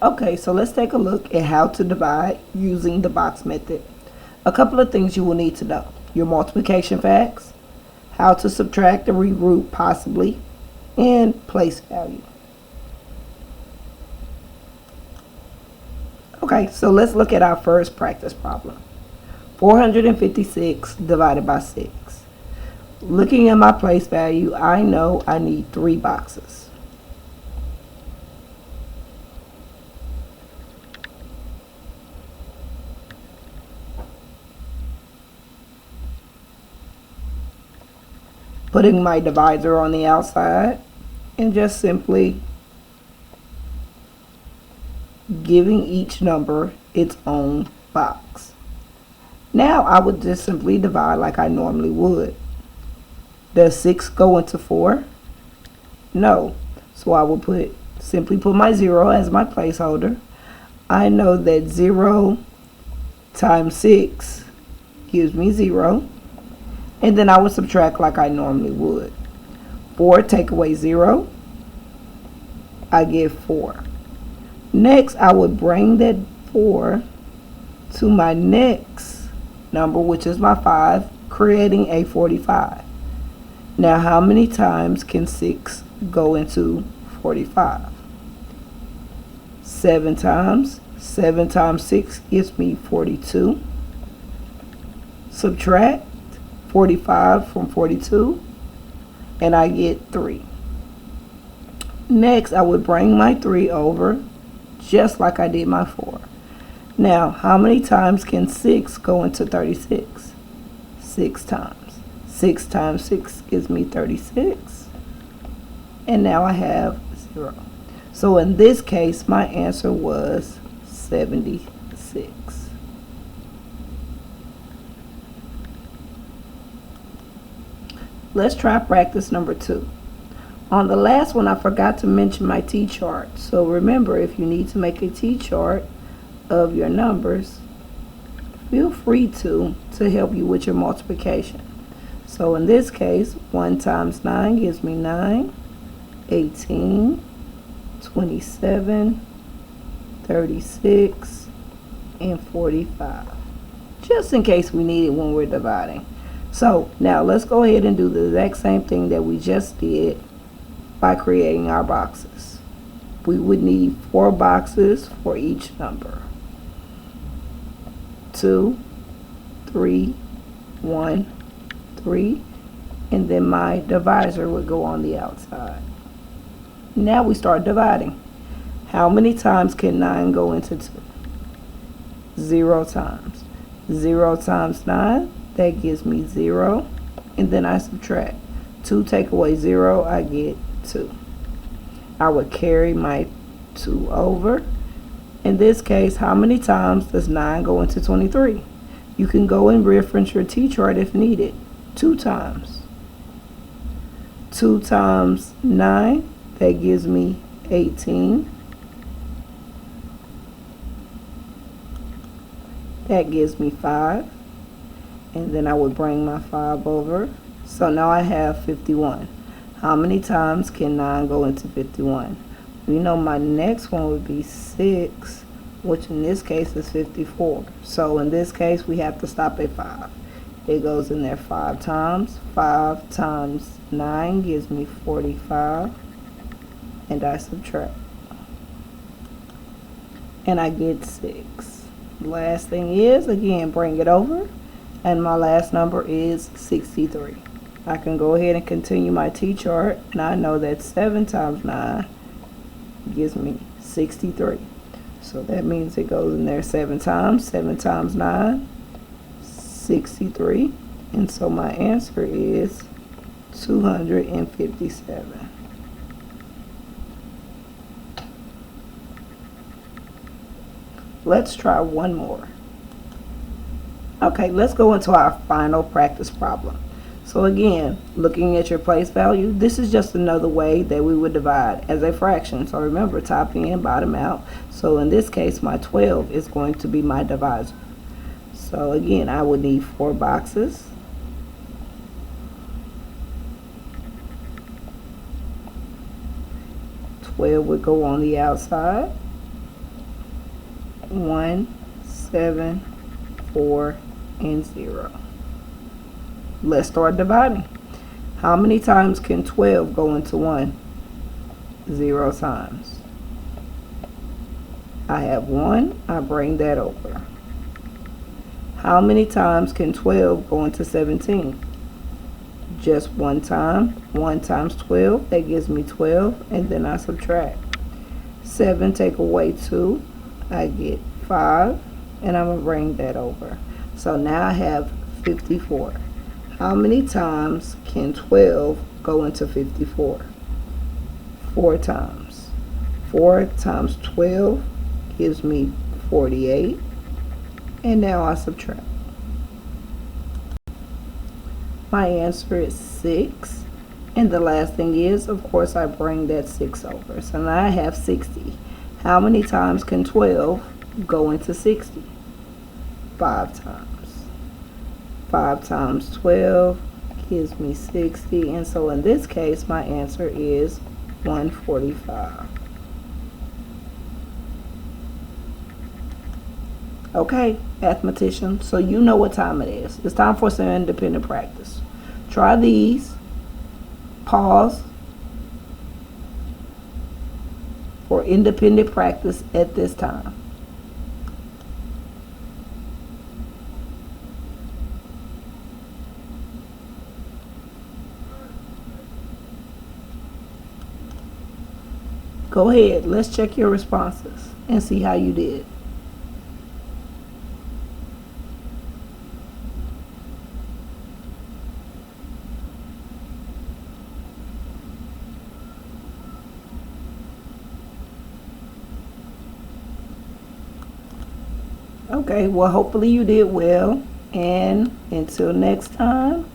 Okay, so let's take a look at how to divide using the box method. A couple of things you will need to know: your multiplication facts, how to subtract and regroup possibly, and place value. Okay, so let's look at our first practice problem. 456 divided by 6. Looking at my place value, I know I need 3 boxes. Putting my divisor on the outside and just simply giving each number its own box. Now I would just simply divide like I normally would. Does 6 go into 4? No. So I will simply put my 0 as my placeholder. I know that 0 times 6 gives me 0. And then I would subtract like I normally would. 4 take away 0, I get 4. Next, I would bring that 4 to my next number, which is my 5, creating a 45. Now, how many times can 6 go into 45? 7 times. 7 times 6 gives me 42. Subtract 45 from 42, and I get 3. Next, I would bring my 3 over, just like I did my 4. Now, how many times can 6 go into 36? 6 times. 6 times 6 gives me 36. And now I have 0. So in this case, my answer was 76. Let's try practice number 2. On the last one, I forgot to mention my T-chart. So remember, if you need to make a T-chart of your numbers, feel free to help you with your multiplication. So in this case, 1 times 9 gives me 9, 18, 27, 36, and 45. Just in case we need it when we're dividing. So now let's go ahead and do the exact same thing that we just did by creating our boxes. We would need 4 boxes for each number. 2, 3, 1, 3, and then my divisor would go on the outside. Now we start dividing. How many times can 9 go into 2? 0 times. 0 times 9. That gives me 0, and then I subtract. 2 take away 0, I get 2. I would carry my 2 over. In this case, how many times does 9 go into 23? You can go and reference your T-chart if needed. 2 times. 2 times 9, that gives me 18. That gives me 5. And then I would bring my 5 over. So now I have 51. How many times can 9 go into 51? We know my next one would be 6, which in this case is 54. So in this case, we have to stop at 5. It goes in there 5 times. 5 times 9 gives me 45. And I subtract. And I get 6. Last thing is, again, bring it over. And my last number is 63. I can go ahead and continue my T-chart, and I know that 7 times 9 gives me 63. So that means it goes in there 7 times. 7 times 9, 63. And so my answer is 257. Let's try one more. Okay, let's go into our final practice problem. So again, looking at your place value, this is just another way that we would divide as a fraction. So remember, top in, bottom out. So in this case, my 12 is going to be my divisor. So again, I would need 4 boxes. Would go on the outside. 1, 7, 4, and 0. Let's start dividing. How many times can 12 go into 1? 0 times. I have 1, I bring that over. How many times can 12 go into 17? Just 1 time. 1 times 12, that gives me 12, and then I subtract. 7 take away 2, I get 5, and I'm going to bring that over. So now I have 54. How many times can 12 go into 54? 4 times. 4 times 12 gives me 48. And now I subtract. My answer is 6. And the last thing is, of course, I bring that 6 over. So now I have 60. How many times can 12 go into 60? 5 times. 5 times 12 gives me 60. And so in this case, my answer is 145. Okay, mathematician, so you know what time it is. It's time for some independent practice. Try these. Pause for independent practice at this time. Go ahead, let's check your responses and see how you did. Okay, well, hopefully you did well, and until next time,